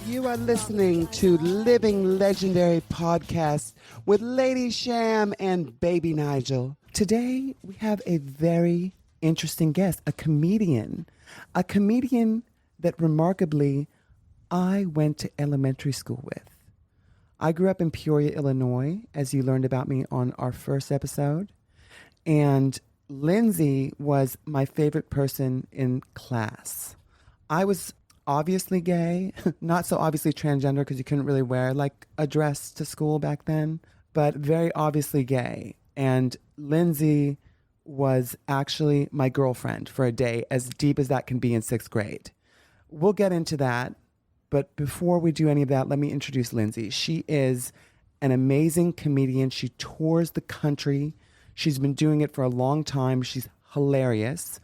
You are listening to Living Legendary Podcast with Lady Sham and Baby Nigel. Today, we have a very interesting guest, a comedian that remarkably I went to elementary school with. I grew up in Peoria, Illinois, as you learned about me on our first episode. And Lindsay was my favorite person in class. I was obviously gay, not so obviously transgender because you couldn't really wear like a dress to school back then, but very obviously gay. And Lindsay was actually my girlfriend for a day, as deep as that can be in sixth grade. We'll get into that. But before we do any of that, let me introduce Lindsay. She is an amazing comedian. She tours the country. She's been doing it for a long time. She's hilarious.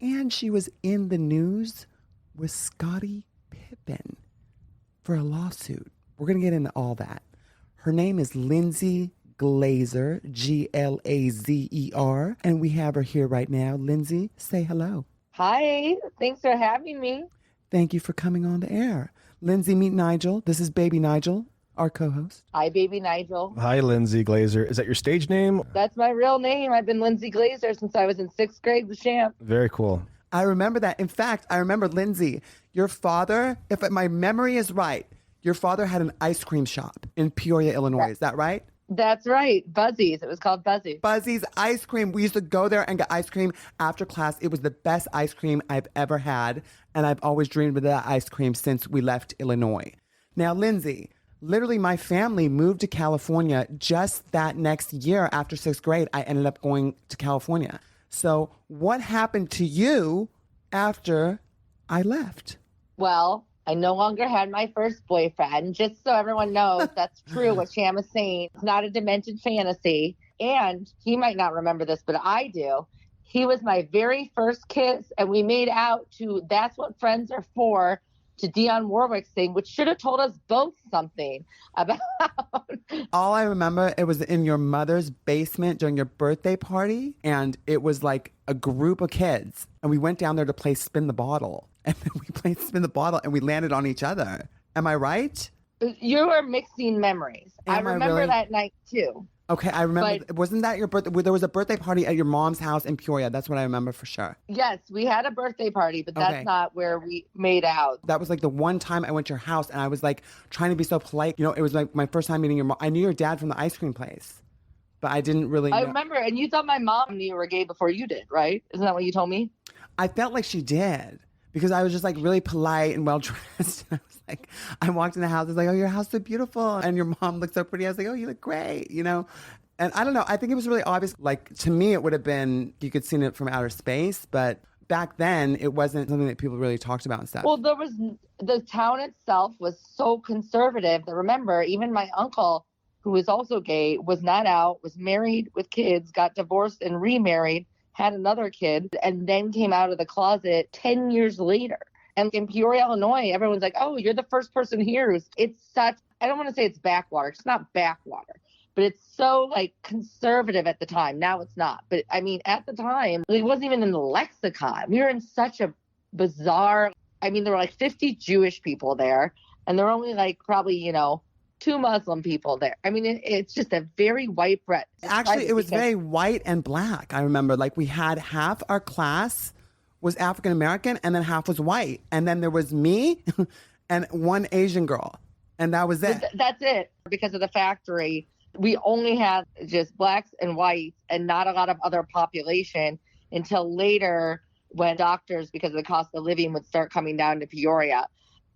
And she was in the news with Scotty Pippin for a lawsuit. We're going to get into all that. Her name is Lindsay Glazer, Glazer, and we have her here right now. Lindsay, say hello. Hi, thanks for having me. Thank you for coming on the air. Lindsay, meet Nigel. This is Baby Nigel, our co-host. Hi, Baby Nigel. Hi, Lindsay Glazer. Is that your stage name? That's my real name. I've been Lindsay Glazer since I was in sixth grade with Sham. Very cool. I remember that. In fact, I remember, Lindsay, your father, if my memory is right, your father had an ice cream shop in Peoria, Illinois. Is that right? That's right. Buzzies. It was called Buzzies. Buzzies ice cream. We used to go there and get ice cream after class. It was the best ice cream I've ever had. And I've always dreamed of that ice cream since we left Illinois. Now, Lindsay, literally my family moved to California just that next year after sixth grade. I ended up going to California. So what happened to you after I left? Well, I no longer had my first boyfriend. Just so everyone knows, that's true what Sham is saying. It's not a demented fantasy. And he might not remember this, but I do. He was my very first kiss, and we made out to That's What Friends Are For, to Dionne Warwick's thing, which should have told us both something about. All I remember, it was in your mother's basement during your birthday party, and it was like a group of kids, and we went down there to play Spin the Bottle, and then we played Spin the Bottle, and we landed on each other. Am I right? You are mixing memories. I remember really? that night too. Okay, I remember. Wasn't that your birthday? There was a birthday party at your mom's house in Peoria. That's what I remember for sure. Yes, we had a birthday party, but that's not where we made out. That was like the one time I went to your house, and I was like trying to be so polite. You know, it was like my first time meeting your mom. I knew your dad from the ice cream place, but I didn't really know. I remember, and you thought my mom knew you were gay before you did, right? Isn't that what you told me? I felt like she did. Because I was just like really polite and well dressed. I was like, I walked in the house. I was like, oh, your house is so beautiful. And your mom looked so pretty. I was like, oh, you look great, you know? And I don't know. I think it was really obvious. Like, to me, it would have been, you could see it from outer space. But back then, it wasn't something that people really talked about and stuff. Well, the town itself was so conservative that, remember, even my uncle, who was also gay, was not out, was married with kids, got divorced and remarried, had another kid, and then came out of the closet 10 years later. And in Peoria, Illinois, everyone's like, oh, you're the first person here. It's such, I don't want to say it's backwater. It's not backwater, but it's so like conservative at the time. Now it's not. But I mean, at the time, it wasn't even in the lexicon. We were in such a bizarre, I mean, there were like 50 Jewish people there, and there were only like probably, 2 Muslim people there. I mean, it's just a very white bread. Actually, it was very white and black. I remember, like, we had half our class was African American and then half was white. And then there was me and one Asian girl. And that was it. That's it. Because of the factory, we only had just blacks and whites and not a lot of other population until later when doctors, because of the cost of living, would start coming down to Peoria.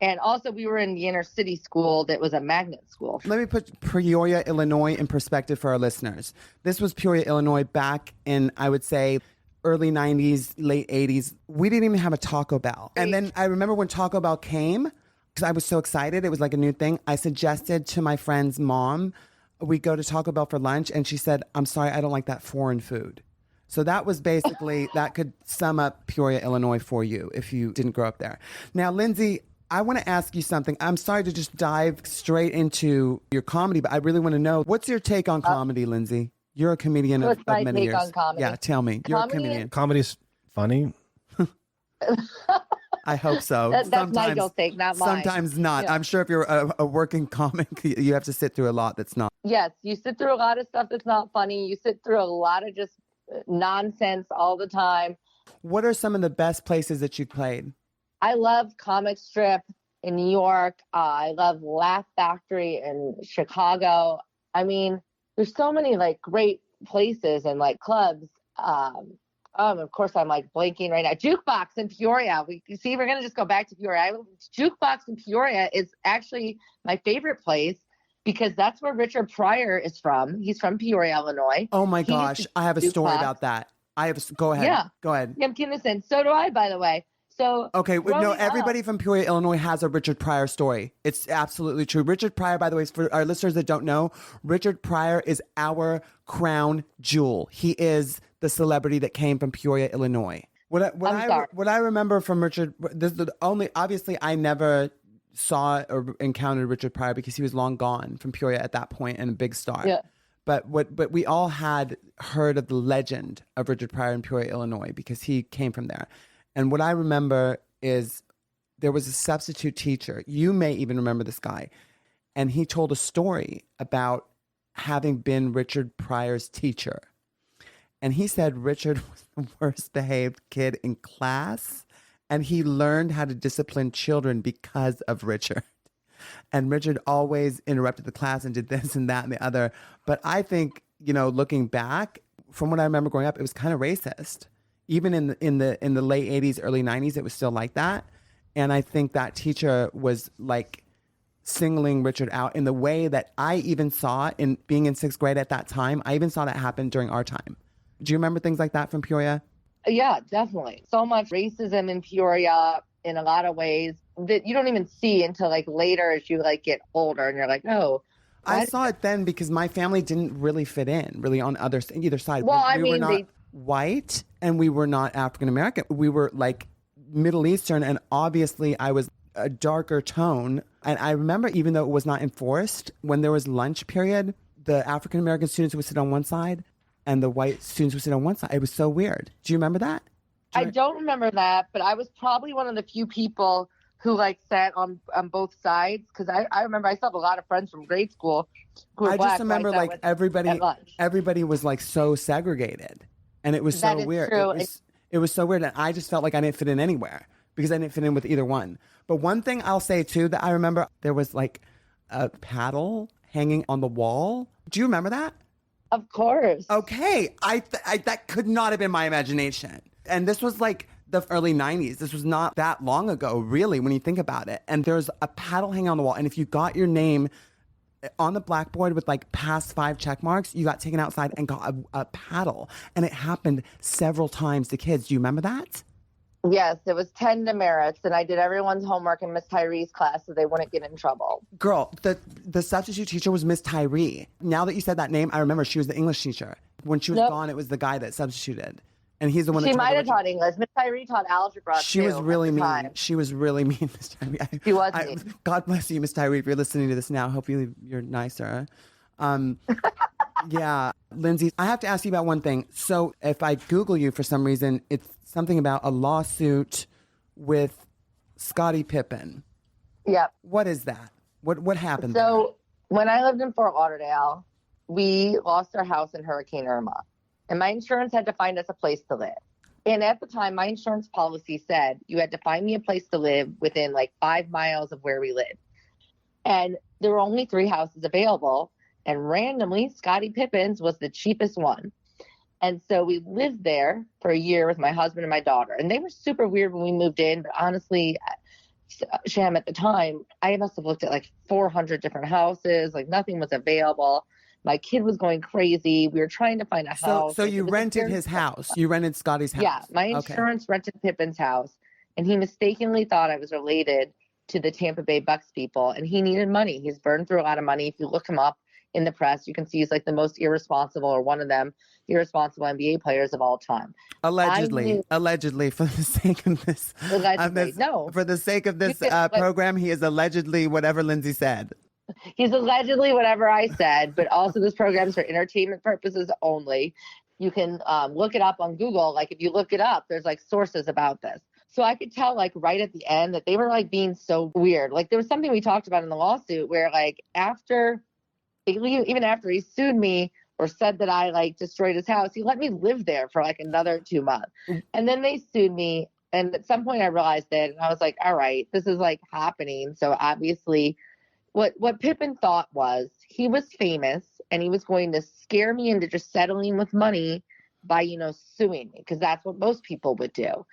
And also, we were in the inner city school that was a magnet school. Let me put Peoria, Illinois in perspective for our listeners. This was Peoria, Illinois back in, I would say, early 90s, late 80s. We didn't even have a Taco Bell. And then I remember when Taco Bell came, because I was so excited. It was like a new thing. I suggested to my friend's mom, we go to Taco Bell for lunch. And she said, I'm sorry, I don't like that foreign food. So that was basically, that could sum up Peoria, Illinois for you if you didn't grow up there. Now, Lindsay, I want to ask you something. I'm sorry to just dive straight into your comedy, but I really want to know, what's your take on comedy, Lindsay? You're a comedian of many years. On comedy? Yeah, tell me. You're a comedian. Comedy's funny. I hope so. That's Nigel's take, not mine. Sometimes not. Yeah. I'm sure if you're a working comic, you have to sit through a lot that's not. Yes, you sit through a lot of stuff that's not funny. You sit through a lot of just nonsense all the time. What are some of the best places that you played? I love Comic Strip in New York. I love Laugh Factory in Chicago. I mean, there's so many like great places and like clubs. Of course, I'm like blanking right now. Jukebox in Peoria. You see, we're gonna just go back to Peoria. Jukebox in Peoria is actually my favorite place because that's where Richard Pryor is from. He's from Peoria, Illinois. Oh my gosh, I have a story about that. Go ahead. Yeah. Go ahead. I'm innocent. So do I, by the way. So okay, no, everybody from Peoria, Illinois has a Richard Pryor story. It's absolutely true. Richard Pryor, by the way, for our listeners that don't know, Richard Pryor is our crown jewel. He is the celebrity that came from Peoria, Illinois. What I remember from Richard, this is the only, obviously I never saw or encountered Richard Pryor because he was long gone from Peoria at that point and a big star. Yeah. But we all had heard of the legend of Richard Pryor in Peoria, Illinois, because he came from there. And what I remember is there was a substitute teacher. You may even remember this guy. And he told a story about having been Richard Pryor's teacher. And he said Richard was the worst behaved kid in class. And he learned how to discipline children because of Richard. And Richard always interrupted the class and did this and that and the other. But I think, looking back, from what I remember growing up, it was kind of racist. Even in the late 80s, early 90s, it was still like that. And I think that teacher was like singling Richard out in the way that I even saw in being in sixth grade at that time. I even saw that happen during our time. Do you remember things like that from Peoria? Yeah, definitely. So much racism in Peoria in a lot of ways that you don't even see until like later as you like get older and you're like, oh. I saw it then because my family didn't really fit in really on either side. Well, we were not white and we were not African American. We were like Middle Eastern, and obviously I was a darker tone. And I remember, even though it was not enforced, when there was lunch period, the African American students would sit on one side and the white students would sit on one side. It was so weird. Do you remember that? I don't remember that, but I was probably one of the few people who like sat on both sides, because I remember I still have a lot of friends from grade school who were I black, just remember so like everybody was like so segregated, and it was so weird. It was so weird, and I just felt like I didn't fit in anywhere because I didn't fit in with either one. But one thing I'll say too that I remember, there was like a paddle hanging on the wall. Do you remember that? Of course. Okay, I that could not have been my imagination. And this was like the early 90s. This was not that long ago, really, when you think about it. And there's a paddle hanging on the wall. And if you got your name on the blackboard with like past 5 check marks, you got taken outside and got a paddle. And it happened several times to kids. Do you remember that? Yes, it was 10 demerits, and I did everyone's homework in Miss Tyree's class so they wouldn't get in trouble. Girl, the substitute teacher was Miss Tyree. Now that you said that name, I remember she was the English teacher. When she was gone, it was the guy that substituted. And he's the one that she might have taught English. Miss Tyree taught algebra. She was really mean. She was really mean, Miss Tyree. She was mean. God bless you, Miss Tyree, if you're listening to this now. Hopefully you're nicer. Yeah. Lindsay, I have to ask you about one thing. So if I Google you for some reason, it's something about a lawsuit with Scotty Pippin. Yep. What is that? What happened So when I lived in Fort Lauderdale, we lost our house in Hurricane Irma. And my insurance had to find us a place to live. And at the time, my insurance policy said you had to find me a place to live within like 5 miles of where we lived. And there were only 3 houses available. And randomly, Scotty Pippin's was the cheapest one. And so we lived there for a year with my husband and my daughter. And they were super weird when we moved in. But honestly, Sham, at the time, I must have looked at like 400 different houses. Like nothing was available. My kid was going crazy. We were trying to find a house. So you rented his house. You rented Scotty's house. Yeah, my insurance rented Pippin's house. And he mistakenly thought I was related to the Tampa Bay Bucks people. And he needed money. He's burned through a lot of money. If you look him up in the press, you can see he's like the most irresponsible, or one of them irresponsible NBA players of all time. Allegedly, for the sake of this, no. For the sake of this program, he is allegedly whatever Lindsay said. He's allegedly whatever I said, but also this program is for entertainment purposes only. You can look it up on Google. Like if you look it up, there's like sources about this. So I could tell like right at the end that they were like being so weird. Like there was something we talked about in the lawsuit where like even after he sued me or said that I like destroyed his house, he let me live there for like another 2 months. And then they sued me. And at some point I realized it and I was like, all right, this is like happening. So obviously what Pippin thought was he was famous and he was going to scare me into just settling with money by, suing me, because that's what most people would do.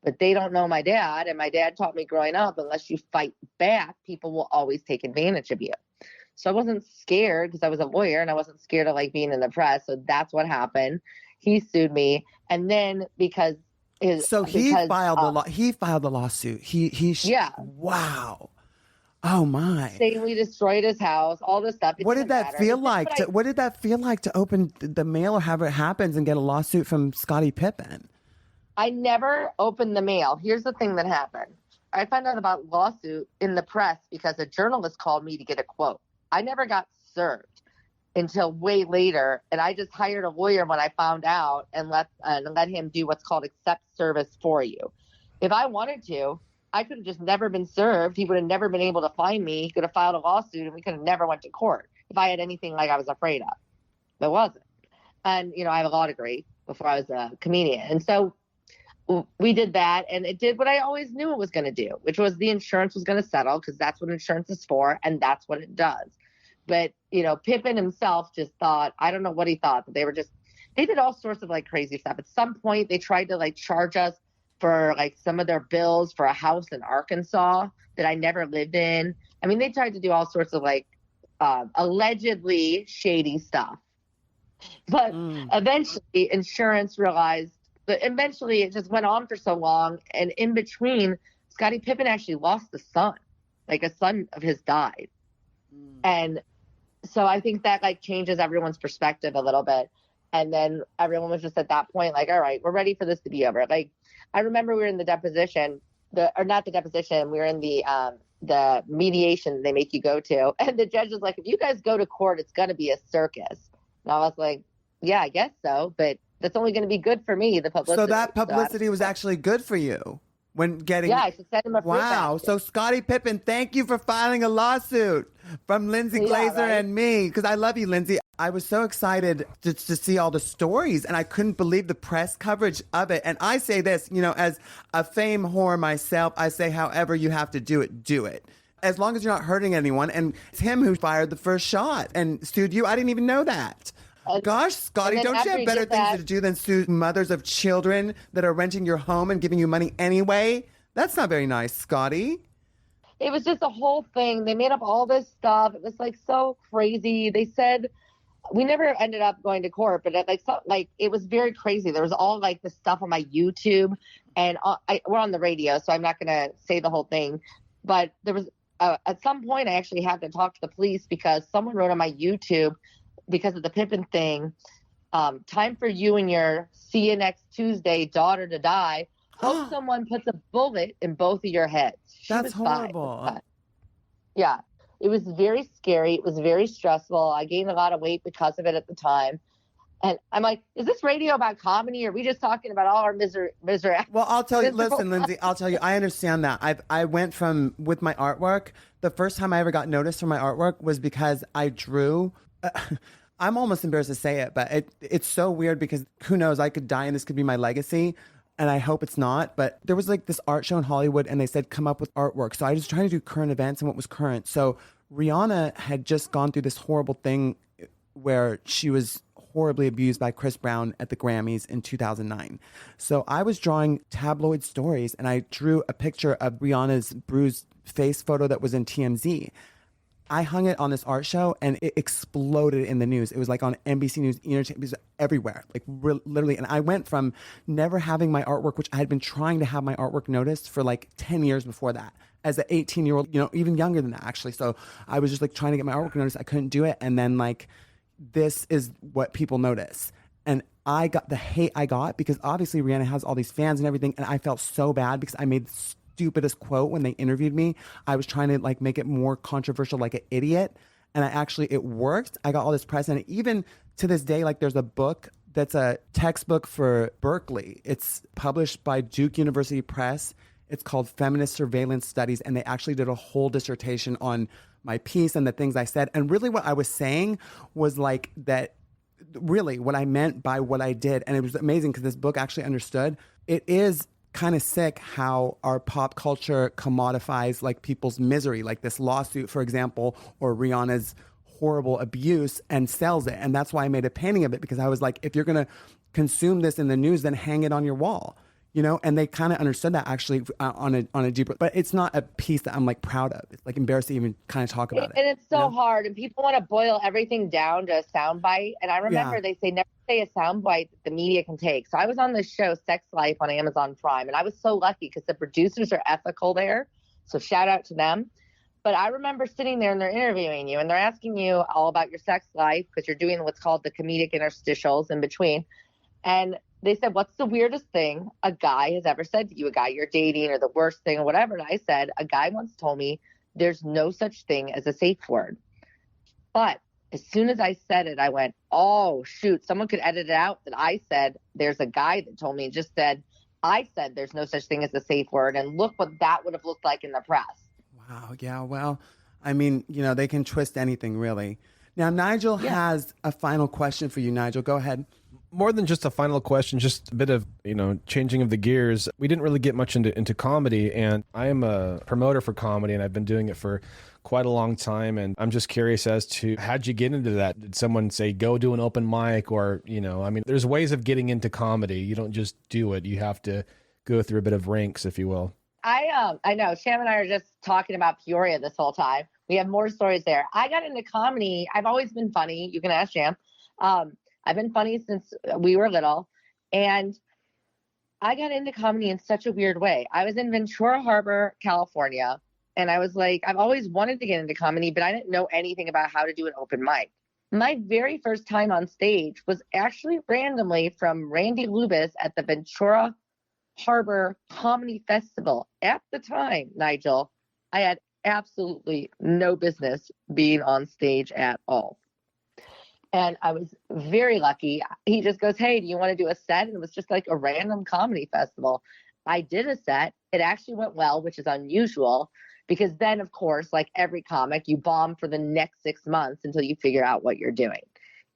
But they don't know my dad. And my dad taught me growing up, unless you fight back, people will always take advantage of you. So I wasn't scared because I was a lawyer and I wasn't scared of like being in the press. So that's what happened. He sued me. And then he filed the lawsuit. Yeah. Wow. Oh my. Saying we destroyed his house, all this stuff. What did that feel like? What did that feel like to open the mail or have it happens and get a lawsuit from Scotty Pippin? I never opened the mail. Here's the thing that happened. I found out about lawsuit in the press because a journalist called me to get a quote. I never got served until way later, and I just hired a lawyer when I found out and let him do what's called accept service for you. If I wanted to, I could have just never been served. He would have never been able to find me. He could have filed a lawsuit, and we could have never went to court if I had anything like I was afraid of. But it wasn't. And, I have a law degree before I was a comedian. And so we did that, and it did what I always knew it was going to do, which was the insurance was going to settle, because that's what insurance is for, and that's what it does. But, Pippin himself just thought, I don't know what he thought, but they did all sorts of like crazy stuff. At some point, they tried to like charge us for like some of their bills for a house in Arkansas that I never lived in. I mean, they tried to do all sorts of like allegedly shady stuff. But eventually insurance realized, but eventually it just went on for so long. And in between, Scotty Pippin actually lost a son, like a son of his died. And so I think that like changes everyone's perspective a little bit. And then everyone was just at that point, like, all right, we're ready for this to be over. Like, I remember we were in the deposition, we were in the mediation they make you go to. And the judge was like, if you guys go to court, it's going to be a circus. And I was like, yeah, I guess so. But that's only going to be good for me, the publicity. So that publicity was actually good for you when getting. Yeah, I should send him a free Wow. basket. So Scotty Pippin, thank you for filing a lawsuit from Lindsay Glazer and me, because I love you, Lindsay. I was so excited to see all the stories, and I couldn't believe the press coverage of it. And I say this, as a fame whore myself, I say, however you have to do it, do it. As long as you're not hurting anyone. And it's him who fired the first shot and sued you. I didn't even know that. Gosh, Scotty, don't you have better things to do than sue mothers of children that are renting your home and giving you money anyway? That's not very nice, Scotty. It was just a whole thing. They made up all this stuff. It was like so crazy. They said we never ended up going to court, but it was very crazy. There was all like this stuff on my YouTube, and we're on the radio, so I'm not going to say the whole thing. But there was at some point I actually had to talk to the police because someone wrote on my YouTube, because of the Pippin thing, time for you and your see you next Tuesday daughter to die. Hope someone puts a bullet in both of your heads. That's horrible. Yeah. It was very scary. It was very stressful. I gained a lot of weight because of it at the time. And I'm like, is this radio about comedy, or are we just talking about all our misery? Well, I'll tell you, listen, Lindsay, I understand that. I went from, with my artwork, the first time I ever got noticed for my artwork was because I drew, I'm almost embarrassed to say it, but it's so weird because who knows, I could die and this could be my legacy. And I hope it's not, but there was like this art show in Hollywood and they said, come up with artwork. So I was trying to do current events and what was current. So Rihanna had just gone through this horrible thing where she was horribly abused by Chris Brown at the Grammys in 2009. So I was drawing tabloid stories and I drew a picture of Rihanna's bruised face photo that was in TMZ. I hung it on this art show and it exploded in the news. It was like on NBC News, Entertainment, it was everywhere, like literally. And I went from never having my artwork, which I had been trying to have my artwork noticed for like 10 years before that, as an 18-year-old, even younger than that actually. So I was just like trying to get my artwork noticed. I couldn't do it. And then like, this is what people notice. And I got the hate I got because obviously Rihanna has all these fans and everything. And I felt so bad because I made stupidest quote when they interviewed me. I was trying to like make it more controversial, like an idiot, and it worked. I got all this press, and even to this day, like there's a book that's a textbook for Berkeley. It's published by Duke University Press, It's called Feminist Surveillance Studies. And they actually did a whole dissertation on my piece and the things I said. And really what I was saying was like that, really what I meant by what I did. And it was amazing because this book actually understood. It is kind of sick how our pop culture commodifies like people's misery, like this lawsuit, for example, or Rihanna's horrible abuse, and sells it. And that's why I made a painting of it, because I was like, if you're going to consume this in the news, then hang it on your wall. You know, and they kind of understood that actually on a deeper, but it's not a piece that I'm like proud of. It's like embarrassing to even kind of talk about it. And it's so hard, and people want to boil everything down to a soundbite. And I remember they say never say a soundbite that the media can take. So I was on this show, Sex Life, on Amazon Prime, and I was so lucky because the producers are ethical there. So shout out to them. But I remember sitting there and they're interviewing you and they're asking you all about your sex life because you're doing what's called the comedic interstitials in between. And they said, what's the weirdest thing a guy has ever said to you, a guy you're dating, or the worst thing or whatever? And I said, a guy once told me there's no such thing as a safe word. But as soon as I said it, I went, oh, shoot, someone could edit it out that I said there's a guy that told me, just said, I said there's no such thing as a safe word. And look what that would have looked like in the press. Wow. Yeah. Well, I mean, you know, they can twist anything really. Now, Nigel has a final question for you. Nigel, go ahead. More than just a final question, just a bit of, you know, changing of the gears. We didn't really get much into comedy, and I am a promoter for comedy, and I've been doing it for quite a long time. And I'm just curious as to how'd you get into that? Did someone say, go do an open mic? Or, you know, I mean, there's ways of getting into comedy. You don't just do it. You have to go through a bit of ranks, if you will. I know Sham and I are just talking about Peoria this whole time. We have more stories there. I got into comedy. I've always been funny. You can ask Sham. I've been funny since we were little, and I got into comedy in such a weird way. I was in Ventura Harbor, California, and I was like, I've always wanted to get into comedy, but I didn't know anything about how to do an open mic. My very first time on stage was actually randomly from Randy Lubis at the Ventura Harbor Comedy Festival. At the time, Nigel, I had absolutely no business being on stage at all. And I was very lucky. He just goes, hey, do you want to do a set? And it was just like a random comedy festival. I did a set. It actually went well, which is unusual because then, of course, like every comic, you bomb for the next 6 months until you figure out what you're doing.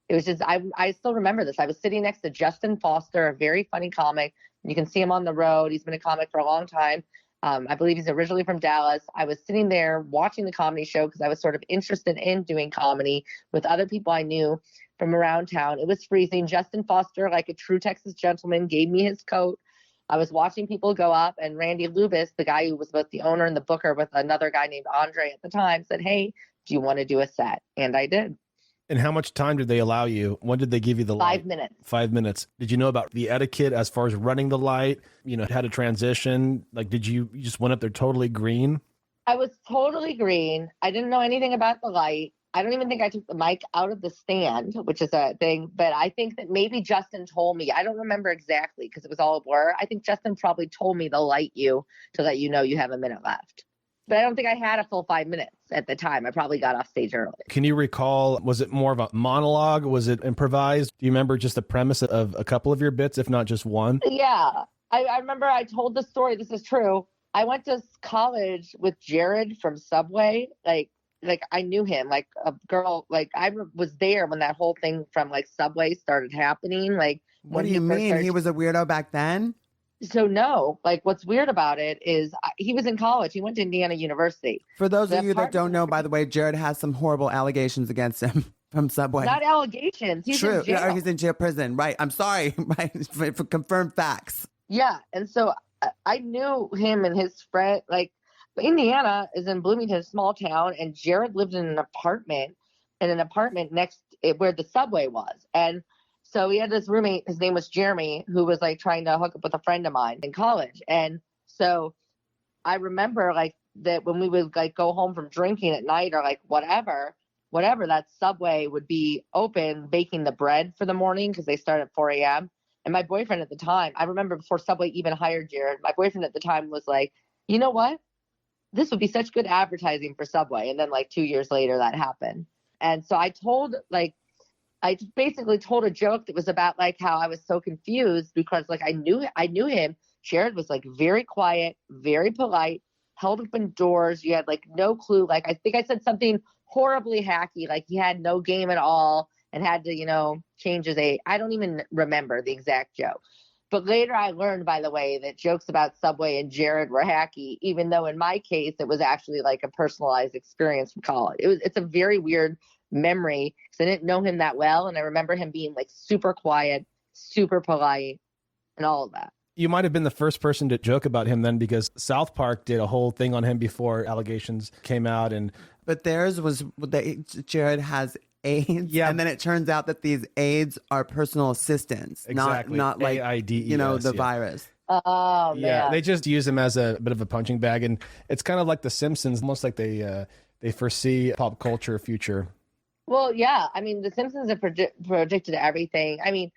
It was just, I still remember this. I was sitting next to Justin Foster, a very funny comic. You can see him on the road. He's been a comic for a long time. I believe he's originally from Dallas. I was sitting there watching the comedy show because I was sort of interested in doing comedy with other people I knew from around town. It was freezing. Justin Foster, like a true Texas gentleman, gave me his coat. I was watching people go up, and Randy Lubis, the guy who was both the owner and the booker with another guy named Andre at the time, said, hey, do you want to do a set? And I did. And how much time did they allow you? When did they give you the light? 5 minutes. 5 minutes. Did you know about the etiquette as far as running the light? You know, how to transition? Like, did you just went up there totally green? I was totally green. I didn't know anything about the light. I don't even think I took the mic out of the stand, which is a thing. But I think that maybe Justin told me. I don't remember exactly because it was all a blur. I think Justin probably told me they'll light you to let you know you have a minute left. But I don't think I had a full 5 minutes at the time. I probably got off stage early. Can you recall, was it more of a monologue? Was it improvised? Do you remember just the premise of a couple of your bits, if not just one? Yeah. I remember I told the story. This is true. I went to college with Jared from Subway. Like I knew him, like a girl, like I was there when that whole thing from like Subway started happening. Like, what do you mean? He was a weirdo back then? So no, like what's weird about it is he was in college. He went to Indiana University. For those of you that don't know, by the way, Jared has some horrible allegations against him from Subway. Not allegations. He's true. in jail. Yeah, he's in jail prison. Right. I'm sorry. Right. For confirmed facts. Yeah. And so I knew him and his friend, like Indiana is in Bloomington, a small town. And Jared lived in an apartment next where the Subway was. And so he had this roommate, his name was Jeremy, who was like trying to hook up with a friend of mine in college. And so I remember like that when we would like go home from drinking at night or like whatever, that Subway would be open baking the bread for the morning because they start at 4 a.m. And my boyfriend at the time, I remember before Subway even hired Jared, my boyfriend at the time was like, you know what? This would be such good advertising for Subway. And then like 2 years later that happened. And so I basically told a joke that was about like how I was so confused because like I knew him. Jared was like very quiet, very polite, held open doors. You had like no clue. Like, I think I said something horribly hacky, like he had no game at all and had to, change his age. I don't even remember the exact joke. But later I learned, by the way, that jokes about Subway and Jared were hacky, even though in my case, it was actually like a personalized experience from college. It's a very weird memory because I didn't know him that well. And I remember him being like super quiet, super polite, and all of that. You might have been the first person to joke about him then, because South Park did a whole thing on him before allegations came out. But theirs was Jared has AIDS, and then it turns out that these AIDS are personal assistants, exactly. not like AIDS, the virus. Oh man. Yeah, they just use him as a bit of a punching bag, and it's kind of like The Simpsons, almost like they foresee pop culture future. Well, yeah. I mean, The Simpsons have predicted everything. I mean,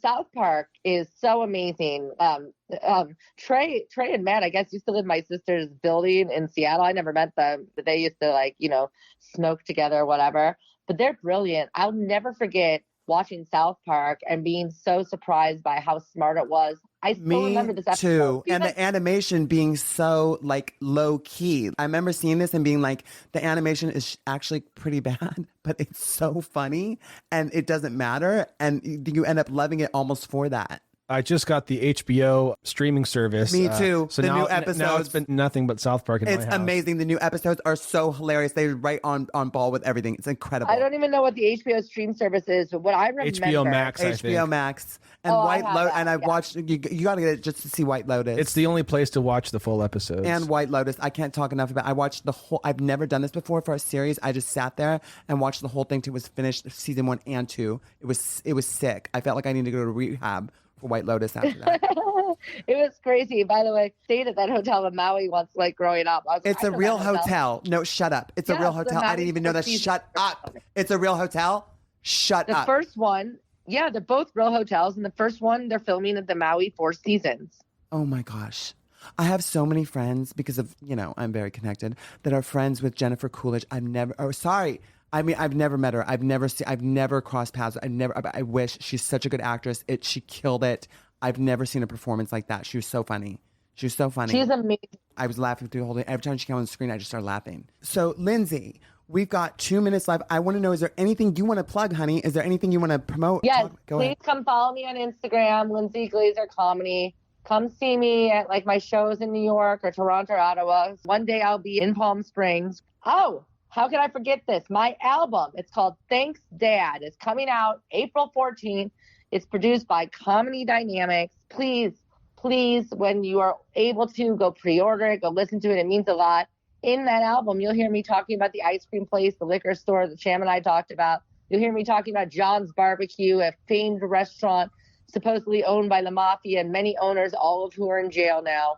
South Park is so amazing. Trey and Matt, I guess, used to live in my sister's building in Seattle. I never met them, but they used to smoke together or whatever. But they're brilliant. I'll never forget watching South Park and being so surprised by how smart it was. I still remember this episode. Too. And the animation being so like low key. I remember seeing this and being like, the animation is actually pretty bad, but it's so funny and it doesn't matter. And you end up loving it almost for that. I just got the HBO streaming service. Me too. So new episodes. Now it's been nothing but South Park in my house. It's amazing. The new episodes are so hilarious. They're right on ball with everything. It's incredible. I don't even know what the HBO stream service is, but what I remember. HBO Max, I think. HBO Max. And White Lotus. And I've watched, you got to get it just to see White Lotus. It's the only place to watch the full episodes. And White Lotus. I can't talk enough about it. I watched the whole, I've never done this before for a series. I just sat there and watched the whole thing till it was finished, season 1 and 2. It was sick. I felt like I needed to go to rehab for White Lotus after that. It was crazy. By the way, stayed at that hotel in Maui once, like growing up. It's a real hotel. No, shut up. It's a real hotel. I didn't even know that. Shut up. It's a real hotel. Shut up. The first one, yeah, they're both real hotels. And the first one, they're filming at the Maui Four Seasons. Oh my gosh. I have so many friends because of, I'm very connected, that are friends with Jennifer Coolidge. I've never met her. I've never crossed paths. I wish. She's such a good actress. She killed it. I've never seen a performance like that. She was so funny. She's amazing. I was laughing through the whole thing. Every time she came on the screen, I just started laughing. So, Lindsay, we've got 2 minutes left. I want to know, is there anything you want to plug, honey? Is there anything you want to promote? Yes, Go please ahead. come follow me on Instagram, Lindsay Glazer Comedy. Come see me at like my shows in New York or Toronto or Ottawa. One day I'll be in Palm Springs. Oh, how can I forget this? My album, it's called Thanks Dad. It's coming out April 14th. It's produced by Comedy Dynamics. Please, when you are able to, go pre-order it, go listen to it. It means a lot. In that album, you'll hear me talking about the ice cream place, the liquor store that Sham and I talked about. You'll hear me talking about John's Barbecue, a famed restaurant supposedly owned by the mafia and many owners, all of who are in jail now.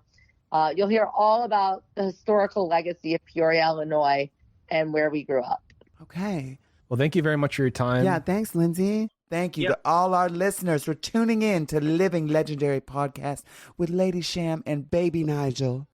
You'll hear all about the historical legacy of Peoria, Illinois, and where we grew up. Okay. Well, thank you very much for your time. Yeah, thanks, Lindsay. Thank you to all our listeners for tuning in to Living Legendary Podcast with Lady Sham and Baby Nigel.